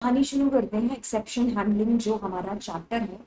कहानी शुरू करते हैं। एक्सेप्शन हैंडलिंग जो हमारा चैप्टर है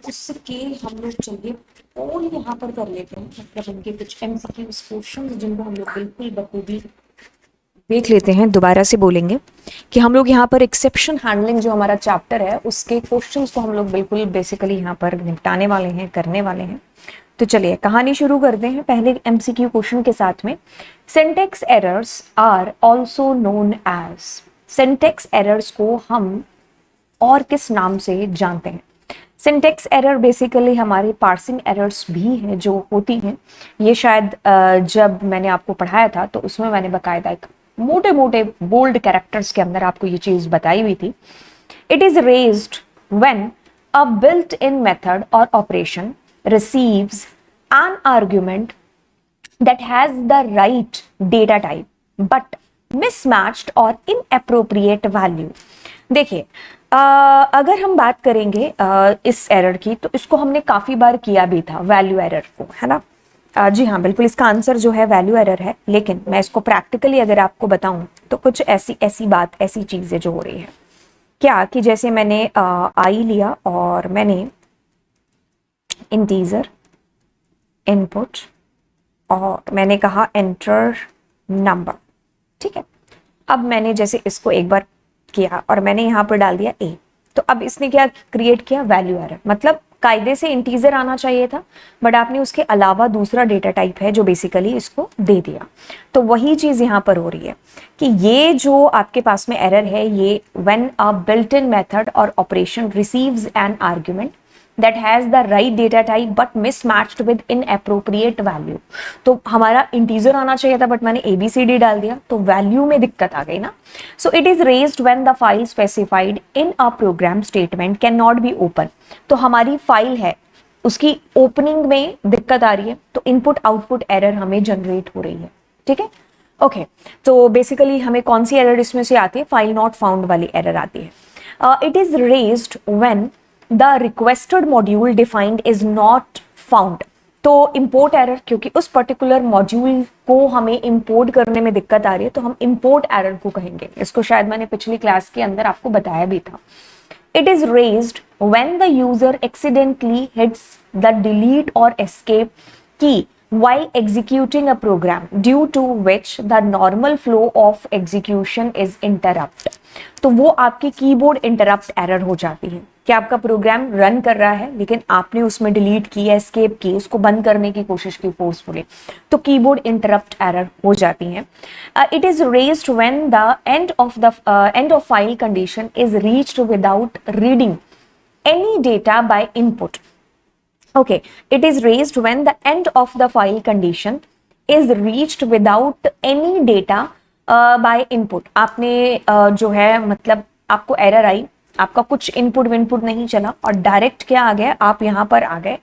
उसके हम लोग चलिए पोल यहाँ पर कर लेते हैं, मतलब उनके कुछ एमसीक्यूज क्वेश्चंस जिनको हम लोग बिल्कुल बखूबी देख लेते हैं। दोबारा से बोलेंगे कि हम लोग यहाँ पर एक्सेप्शन हैंडलिंग जो हमारा चैप्टर है उसके क्वेश्चंस को हम लोग बिल्कुल बेसिकली यहाँ पर निपटाने वाले हैं, करने वाले हैं। तो चलिए कहानी शुरू करते हैं पहले एमसीक्यू क्वेश्चन के साथ में। Syntax errors are also known as, syntax errors को हम और किस नाम से जानते हैं? सिंटेक्स एरर बेसिकली हमारे पार्सिंग एरर्स भी हैं जो होती हैं। ये शायद जब मैंने आपको पढ़ाया था तो उसमें मैंने बकायदा एक मोटे मोटे बोल्ड कैरेक्टर्स के अंदर आपको ये चीज बताई हुई थी। It is raised when a built in method or operation receives an argument that has the right data type but mismatched or inappropriate value। देखिए अगर हम बात करेंगे इस एरर की तो इसको हमने काफी बार किया भी था, वैल्यू एरर को, है ना। जी हाँ, बिल्कुल इसका आंसर जो है वैल्यू एरर है। लेकिन मैं इसको प्रैक्टिकली अगर आपको बताऊं तो कुछ ऐसी चीजें जो हो रही है क्या कि जैसे मैंने आई लिया और मैंने इंटीजर इनपुट और मैंने कहा एंटर नंबर, ठीक है। अब मैंने जैसे इसको एक बार किया और मैंने यहां पर डाल दिया ए, तो अब इसने क्या क्रिएट किया? Value error. मतलब कायदे से इंटीजर आना चाहिए था बट आपने उसके अलावा दूसरा डेटा टाइप है जो बेसिकली इसको दे दिया। तो वही चीज यहां पर हो रही है कि ये जो आपके पास में एरर है ये when a built in method or operation receives an argument that has the right data type but mismatched with inappropriate value। तो हमारा इंटीजर आना चाहिए था बट मैंने ABCD डाल दिया तो वैल्यू में दिक्कत आ गई ना। So it is raised when the file specified in a program statement can not be open. तो हमारी फाइल है उसकी ओपनिंग में दिक्कत आ रही है तो इनपुट आउटपुट एरर हमें जनरेट हो रही है, ठीक है। ओके तो बेसिकली हमें कौन सी एरर इसमें से आती है? फाइल नॉट फाउंड वाली एरर आती है। It is raised when the requested module defined is not found. तो इंपोर्ट एरर, क्योंकि उस पर्टिकुलर मॉड्यूल को हमें इंपोर्ट करने में दिक्कत आ रही है तो हम इंपोर्ट एरर को कहेंगे। इसको शायद मैंने पिछली क्लास के अंदर आपको बताया भी था। It is raised when the user accidentally hits the delete और एस्केप की while executing a program due to which the normal flow of execution is interrupt। तो वो आपकी कीबोर्ड इंटरप्ट एरर हो जाती है कि आपका प्रोग्राम रन कर रहा है लेकिन आपने उसमें डिलीट की, एस्केप की, उसको बंद करने की कोशिश की फोर्सफुली, तो कीबोर्ड इंटरप्ट एरर हो जाती है। It is raised when the end of file condition is reached without reading any data by input। Okay, it is raised when the end of the file condition is reached without any data by input। आपने जो है मतलब आपको error आई, आपका कुछ input विनपुट नहीं चला और डायरेक्ट क्या आ गया? आप यहाँ पर आ गए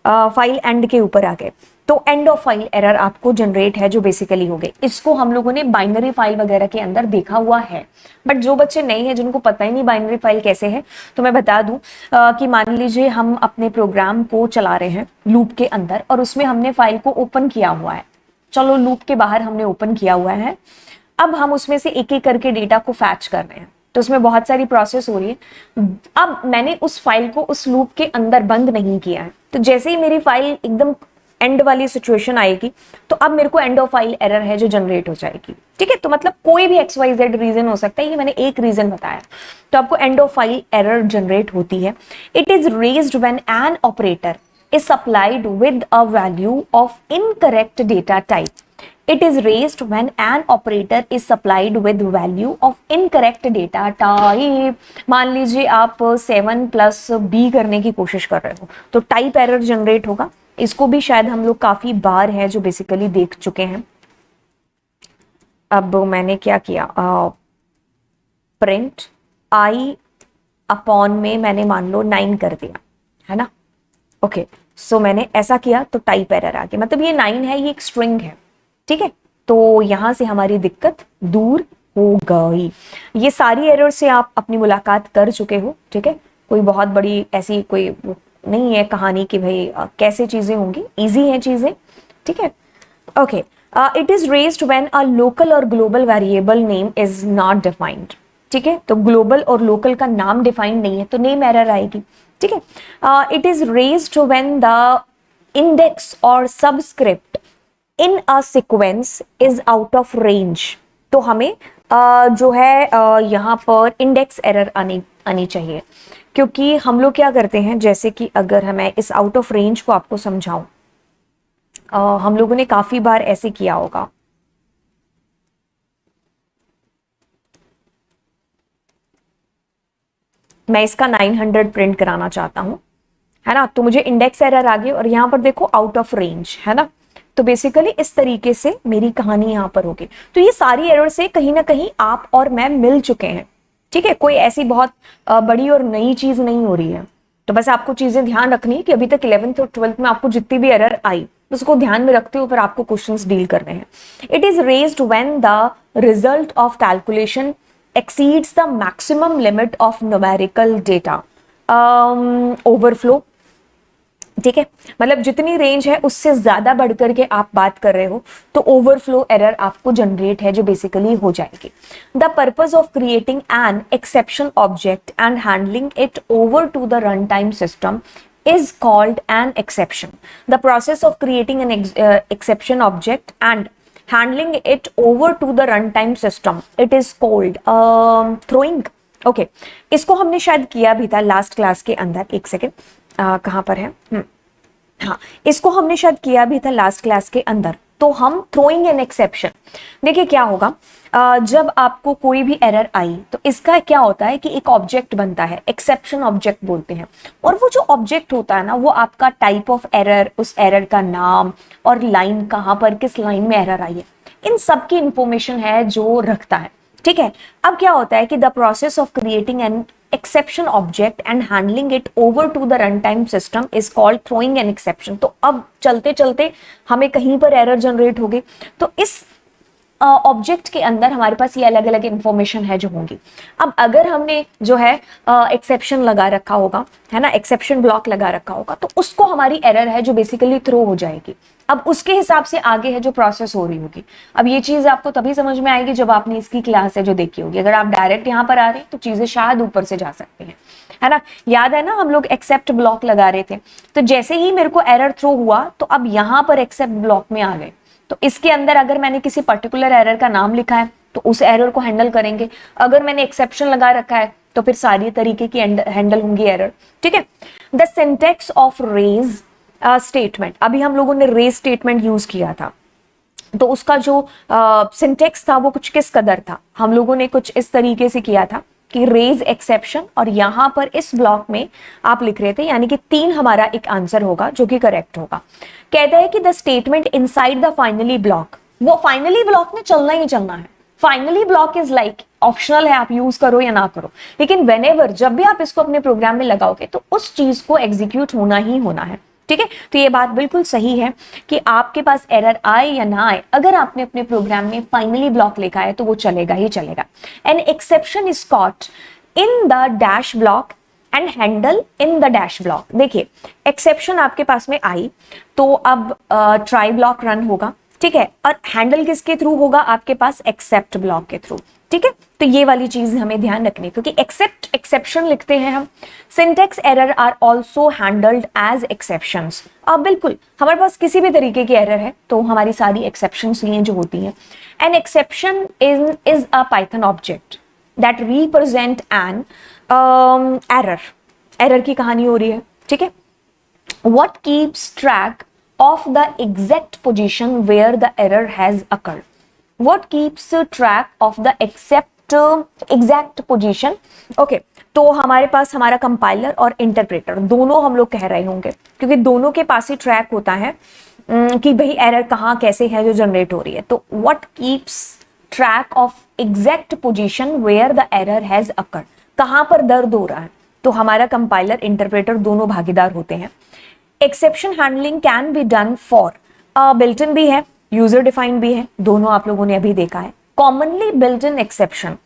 फाइल एंड के ऊपर आ गए, तो एंड ऑफ फाइल एरर आपको जनरेट है जो बेसिकली हो गई। इसको हम लोगों ने बाइनरी फाइल वगैरह के अंदर देखा हुआ है बट जो बच्चे नहीं है जिनको पता ही नहीं बाइनरी फाइल कैसे है तो मैं बता दूं कि मान लीजिए हम अपने प्रोग्राम को चला रहे हैं लूप के अंदर और उसमें हमने फाइल को ओपन किया हुआ है। चलो लूप के बाहर हमने ओपन किया हुआ है, अब हम उसमें से एक एक करके डेटा को फैच कर रहे हैं तो उसमें बहुत सारी प्रोसेस हो रही है। अब मैंने उस फाइल को उस लूप के अंदर बंद नहीं किया है तो जैसे ही मेरी फाइल एकदम एंड वाली सिचुएशन आएगी तो अब मेरे को एंड ऑफ फाइल एरर है जो जनरेट हो जाएगी, ठीक है। तो मतलब कोई भी XYZ रीजन हो सकता है, ये मैंने एक रीजन बताया, तो आपको end of file error generate होती है। It is raised when an operator is supplied with a value of incorrect data type. It is raised when an operator is supplied with value of incorrect data type। मान लीजिए आप 7+B करने की कोशिश कर रहे हो तो टाइप एरर जनरेट होगा। इसको भी शायद हम लोग काफी बार है जो बेसिकली देख चुके हैं। अब मैंने क्या किया? प्रिंट आई अपॉन में मैंने मान लो 9 कर दिया, है ना। ओके सो मैंने ऐसा किया तो टाइप एरर आ गया, मतलब ये 9 है, ये एक स्ट्रिंग है, ठीक है। तो यहां से हमारी दिक्कत दूर हो गई। ये सारी एरर से आप अपनी मुलाकात कर चुके हो, ठीक है। कोई बहुत बड़ी ऐसी कोई नहीं है कहानी कि भाई कैसे चीजें होंगी, इजी है चीजें, ठीक है। Okay it is raised when a local or global variable name is not defined. ठीक है, तो ग्लोबल और लोकल का नाम डिफाइंड नहीं है तो नेम एरर आएगी, ठीक है। It is raised when the index or subscript in a sequence is out of range. तो हमें जो है यहाँ पर इंडेक्स एरर आनी चाहिए, क्योंकि हम लोग क्या करते हैं, जैसे कि अगर मैं इस आउट ऑफ रेंज को आपको समझाऊं, हम लोगों ने काफी बार ऐसे किया होगा। मैं इसका 900 प्रिंट कराना चाहता हूं, है ना, तो मुझे इंडेक्स एरर आ गई और यहां पर देखो आउट ऑफ रेंज, है ना। तो बेसिकली इस तरीके से मेरी कहानी यहां पर होगी। तो ये सारी एरर से कहीं ना कहीं आप और मैं मिल चुके हैं, ठीक है, कोई ऐसी बहुत बड़ी और नई चीज नहीं हो रही है। तो बस आपको चीजें ध्यान रखनी है कि अभी तक 11th और 12th में आपको जितनी भी एरर आई उसको ध्यान में रखते हुए फिर आपको क्वेश्चंस डील करने हैं। It is raised when the result of calculation exceeds the maximum limit of numerical data overflow, ठीक है, मतलब जितनी रेंज है उससे ज्यादा बढ़ करके आप बात कर रहे हो तो ओवरफ्लो एरर आपको जनरेट है जो बेसिकली हो जाएगी। The purpose of creating an exception object and handling it over to the run time system is called an exception. The process of creating an exception object and handling it over to the runtime system, it is called throwing. Okay, इसको हमने शायद किया भी था last class के अंदर। एक second, कहाँ पर है, हाँ, इसको हमने शायद किया भी था लास्ट क्लास के अंदर। तो हम थ्रोइंग एन एक्सेप्शन, देखिए क्या होगा, जब आपको कोई भी एरर आई तो इसका क्या होता है कि एक ऑब्जेक्ट बनता है, एक्सेप्शन ऑब्जेक्ट बोलते हैं। और वो जो ऑब्जेक्ट होता है ना, वो आपका टाइप ऑफ एरर, उस एरर का नाम और लाइन, कहाँ पर किस लाइन में एरर आई है, इन सब की इंफॉर्मेशन है जो रखता है, ठीक है। अब क्या होता है कि the process of creating an exception object and handling it over to the run time system is called throwing an exception. तो अब चलते चलते हमें कहीं पर एरर जनरेट हो गई, तो इस ऑब्जेक्ट के अंदर हमारे पास ये अलग अलग इंफॉर्मेशन है जो होंगी। अब अगर हमने जो है एक्सेप्शन लगा रखा होगा, है ना, एक्सेप्शन ब्लॉक लगा रखा होगा, तो उसको हमारी एरर है जो बेसिकली थ्रो हो जाएगी। अब उसके हिसाब से आगे है जो प्रोसेस हो रही होगी। अब ये चीज आपको तभी समझ में आएगी जब आपने इसकी क्लास है जो देखी होगी। अगर आप डायरेक्ट यहाँ पर आ रहे हैं तो चीजें शायद ऊपर से जा सकती हैं, है ना। याद है ना, हम लोग एक्सेप्ट ब्लॉक लगा रहे थे, तो जैसे ही मेरे को एरर थ्रो हुआ तो अब यहाँ पर एक्सेप्ट ब्लॉक में आ गए। तो इसके अंदर अगर मैंने किसी पर्टिकुलर एरर का नाम लिखा है तो उस एरर को हैंडल करेंगे। अगर मैंने एक्सेप्शन लगा रखा है तो फिर सारी तरीके की हैंडल होंगी एरर, ठीक है। The syntax of raise statement, अभी हम लोगों ने रेज स्टेटमेंट यूज किया था, तो उसका जो सिंटेक्स था वो कुछ किस कदर था, हम लोगों ने कुछ इस तरीके से किया था कि रेज एक्सेप्शन, और यहां पर इस ब्लॉक में आप लिख रहे थे, यानी कि 3 हमारा एक आंसर होगा जो कि करेक्ट होगा। कहता है कि the statement inside the finally block, वो फाइनली ब्लॉक में चलना ही चलना है। Finally block is like optional है, आप यूज करो या ना करो, लेकिन व्हेनेवर, जब भी आप इसको अपने प्रोग्राम में लगाओगे तो उस चीज को एग्जीक्यूट होना ही होना है, ठीक है। तो ये बात बिल्कुल सही है कि आपके पास एरर आए या ना आए, अगर आपने अपने प्रोग्राम में फाइनली ब्लॉक लिखा है तो वो चलेगा ही चलेगा। An exception is caught in the dash block and handle in the dash block. देखिए, एक्सेप्शन आपके पास में आई तो अब ट्राई ब्लॉक रन होगा, ठीक है, और हैंडल किसके थ्रू होगा, आपके पास एक्सेप्ट ब्लॉक के थ्रू, ठीक है। तो ये वाली चीज हमें ध्यान रखनी है, क्योंकि एक्सेप्ट एक्सेप्शन लिखते हैं हम। Syntax error are also handled as exceptions. अब बिल्कुल हमारे पास किसी भी तरीके की एरर है तो हमारी सारी एक्सेप्शंस ये जो होती हैं। An exception is a Python object that represent an error. Error की कहानी हो रही है, ठीक है। What keeps track of the exact position where the error has occurred. What keeps track of the exact position? Okay, तो हमारे पास हमारा कंपाइलर और इंटरप्रेटर दोनों हम लोग कह रहे होंगे, क्योंकि दोनों के पास ही ट्रैक होता है कि भाई एरर कहाँ कैसे है जो जनरेट हो रही है। तो what keeps track of exact position where the error has occurred? कहाँ पर दर्द हो रहा है, तो हमारा कंपाइलर इंटरप्रेटर दोनों भागीदार होते हैं। Exception handling can be done for built in भी है, यूजर डिफाइंड भी है, दोनों आप लोगों ने अभी देखा है। Commonly built in exception,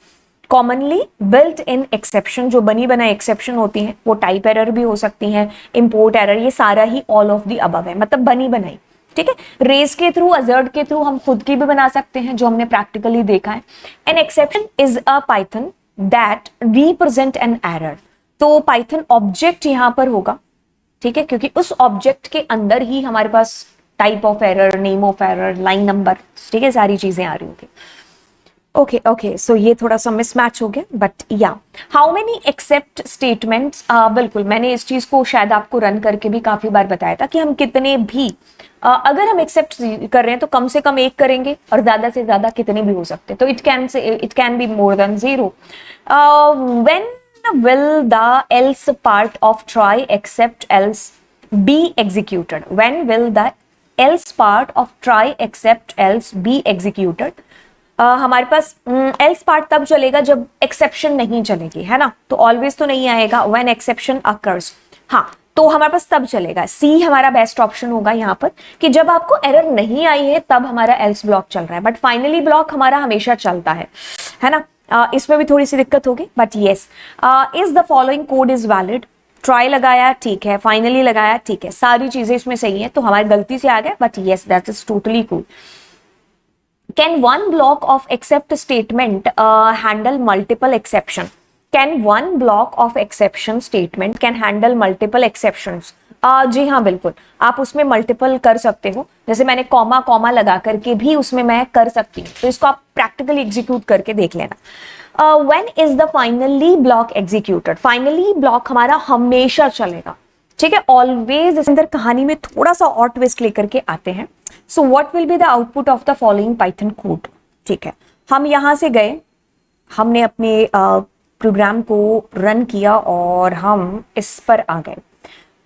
commonly built in exception जो बनी बनाई एक्सेप्शन होती हैं वो टाइप एरर भी हो सकती हैं, इंपोर्ट एरर, ये सारा ही ऑल ऑफ दी अबव है, मतलब बनी बनाई, ठीक है। रेज के थ्रू, अजर्ट के थ्रू हम खुद की भी बना सकते हैं जो हमने प्रैक्टिकली देखा है। An exception is a Python that represent an error. तो पाइथन ऑब्जेक्ट यहां पर होगा, ठीक है, क्योंकि उस ऑब्जेक्ट के अंदर ही हमारे पास type of error, name of error, line number, ठीक है, सारी चीजें आ रही होती। ओके ओके, सो ये थोड़ा सा मिसमैच हो गया, बट या हाउ मेनी एक्सेप्ट स्टेटमेंट्स, बिल्कुल मैंने इस चीज को शायद आपको रन करके भी काफी बार बताया था कि हम कितने भी अगर हम एक्सेप्ट कर रहे हैं तो कम से कम एक करेंगे और ज्यादा से ज्यादा कितने भी हो सकते हैं। तो it can be more than 0। When will the else part of try except else be executed? When will the else part of try except else be executed? हमारे पास else part तब चलेगा जब exception नहीं चलेगी, है ना, तो always तो नहीं आएगा। when exception occurs, हाँ, तो हमारे पास तब चलेगा। सी हमारा बेस्ट ऑप्शन होगा यहाँ पर कि जब आपको एरर नहीं आई है तब हमारा एल्स ब्लॉक चल रहा है, बट फाइनली ब्लॉक हमारा हमेशा चलता है ना। इसमें भी थोड़ी सी दिक्कत होगी, but yes, is the following code is valid. Try लगाया ठीक है, फाइनली लगाया ठीक है, सारी चीजें इसमें सही है, तो हमारी गलती से आ गया, but yes that is totally cool. Can one block of except statement handle multiple exception? Can one block of exception statement can handle multiple exceptions? जी हाँ, बिल्कुल आप उसमें मल्टीपल कर सकते हो। जैसे मैंने कॉमा कॉमा लगा करके भी उसमें मैं कर सकती हूँ, तो इसको आप प्रैक्टिकली एग्जीक्यूट करके देख लेना। When is the finally block executed? Finally block हमारा हमेशा चलेगा, ठीक है, ऑलवेज। इस अंदर कहानी में थोड़ा सा और ट्विस्ट लेकर के आते हैं। So what will be the output of the following Python code? ठीक है, हम यहां से गए, हमने अपने प्रोग्राम को रन किया और हम इस पर आ गए,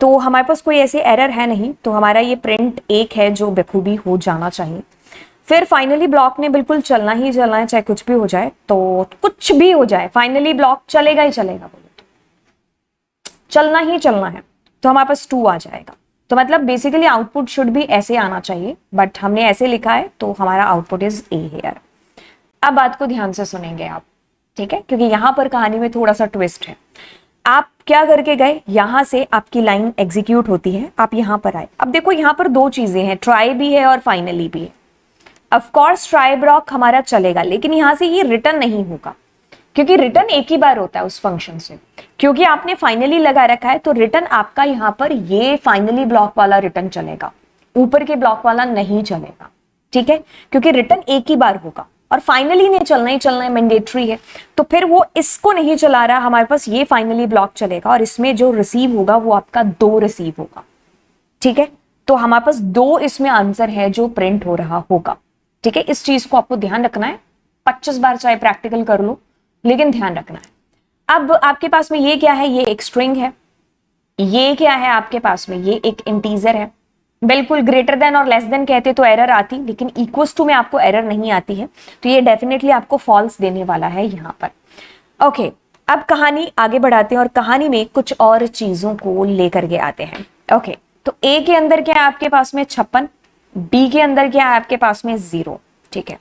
तो हमारे पास कोई ऐसे एरर है नहीं, तो हमारा ये प्रिंट 1 है जो बखूबी हो जाना चाहिए। फिर फाइनली ब्लॉक ने बिल्कुल चलना ही चलना है, चाहे कुछ भी हो जाए, तो कुछ भी हो जाए फाइनली ब्लॉक चलेगा ही चलेगा, बोले तो चलना ही चलना है, तो हमारे पास 2 आ जाएगा। तो मतलब बेसिकली आउटपुट शुड भी ऐसे आना चाहिए, बट हमने ऐसे लिखा है तो हमारा आउटपुट इज ए हेयर। अब बात को ध्यान से सुनेंगे आप, ठीक है, क्योंकि यहां पर कहानी में थोड़ा सा ट्विस्ट है। आप क्या करके गए, यहां से आपकी लाइन एग्जीक्यूट होती है, आप यहां पर आए। अब देखो यहां पर 2 चीजें हैं, ट्राई भी है और फाइनली भी है। ऑफ कोर्स ट्राई ब्लॉक हमारा चलेगा, लेकिन यहां से ये रिटर्न नहीं होगा, क्योंकि रिटर्न एक ही बार होता है उस फंक्शन से। क्योंकि आपने फाइनली लगा रखा है, तो रिटर्न आपका यहां पर ये फाइनली ब्लॉक वाला रिटर्न चलेगा, ऊपर के ब्लॉक वाला नहीं चलेगा, ठीक है, क्योंकि रिटर्न एक ही बार होगा और फाइनली ने चलना ही चलना है, मैंडेटरी है। तो फिर वो इसको नहीं चला रहा, हमारे पास ये फाइनली ब्लॉक चलेगा और इसमें जो रिसीव होगा वो आपका 2 रिसीव होगा, ठीक है। तो हमारे पास 2 इसमें आंसर है जो प्रिंट हो रहा होगा, ठीक है। इस चीज को आपको ध्यान रखना है, 25 बार चाहे प्रैक्टिकल कर लो, लेकिन ध्यान रखना है। अब आपके पास में ये क्या है, ये एक स्ट्रिंग है, ये क्या है आपके पास में, ये एक इंटीजर है। बिल्कुल ग्रेटर देन और लेस देन कहते तो एरर आती, लेकिन इक्वल्स टू में आपको एरर नहीं आती है, तो ये डेफिनेटली आपको फॉल्स देने वाला है यहां पर। ओके, अब कहानी आगे बढ़ाते हैं और कहानी में कुछ और चीजों को लेकर के आते हैं। ओके, तो ए के अंदर क्या है आपके पास में 56, बी के अंदर क्या है आपके पास में 0, ठीक है।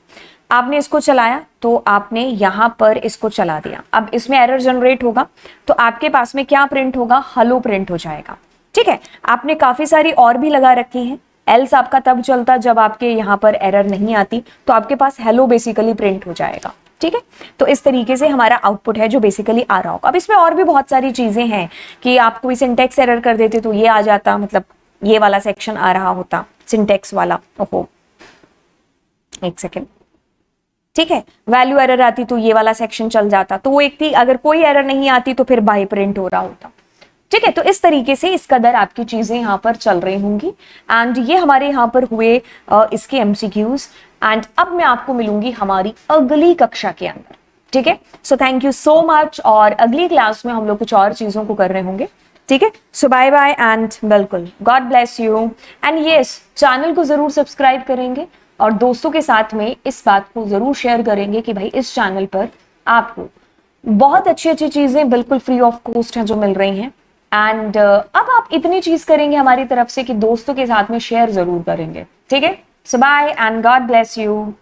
आपने इसको चलाया तो आपने यहां पर इसको चला दिया, अब इसमें एरर जनरेट होगा, तो आपके पास में क्या प्रिंट होगा, हेलो प्रिंट हो जाएगा, ठीक है। आपने काफी सारी और भी लगा रखी हैं, एल्स आपका तब चलता जब आपके यहाँ पर एरर नहीं आती, तो आपके पास हेलो बेसिकली प्रिंट हो जाएगा, ठीक है। तो इस तरीके से हमारा आउटपुट है जो बेसिकली आ रहा होगा। अब इसमें और भी बहुत सारी चीजें हैं कि आप कोई सिंटेक्स एरर कर देते तो ये आ जाता, मतलब ये वाला सेक्शन आ रहा होता सिंटेक्स वाला, ओहो एक सेकेंड, ठीक है। वैल्यू एरर आती तो ये वाला सेक्शन चल जाता, तो वो एक थी। अगर कोई एरर नहीं आती तो फिर बाय प्रिंट हो रहा होता, ठीक है। तो इस तरीके से इस कदर आपकी चीजें यहाँ पर चल रही होंगी, एंड ये हमारे यहाँ पर हुए इसके एमसीक्यूज। एंड अब मैं आपको मिलूंगी हमारी अगली कक्षा के अंदर, ठीक है। So thank you so much, और अगली क्लास में हम लोग कुछ और चीजों को कर रहे होंगे, ठीक है। सो बाय बाय एंड बिल्कुल God bless you, and yes channel को जरूर सब्सक्राइब करेंगे और दोस्तों के साथ में इस बात को जरूर शेयर करेंगे कि भाई इस चैनल पर आपको बहुत अच्छी अच्छी चीजें बिल्कुल फ्री ऑफ कॉस्ट हैं जो मिल रही हैं। एंड अब आप इतनी चीज करेंगे हमारी तरफ से कि दोस्तों के साथ में शेयर जरूर करेंगे, ठीक है। So bye and God bless you.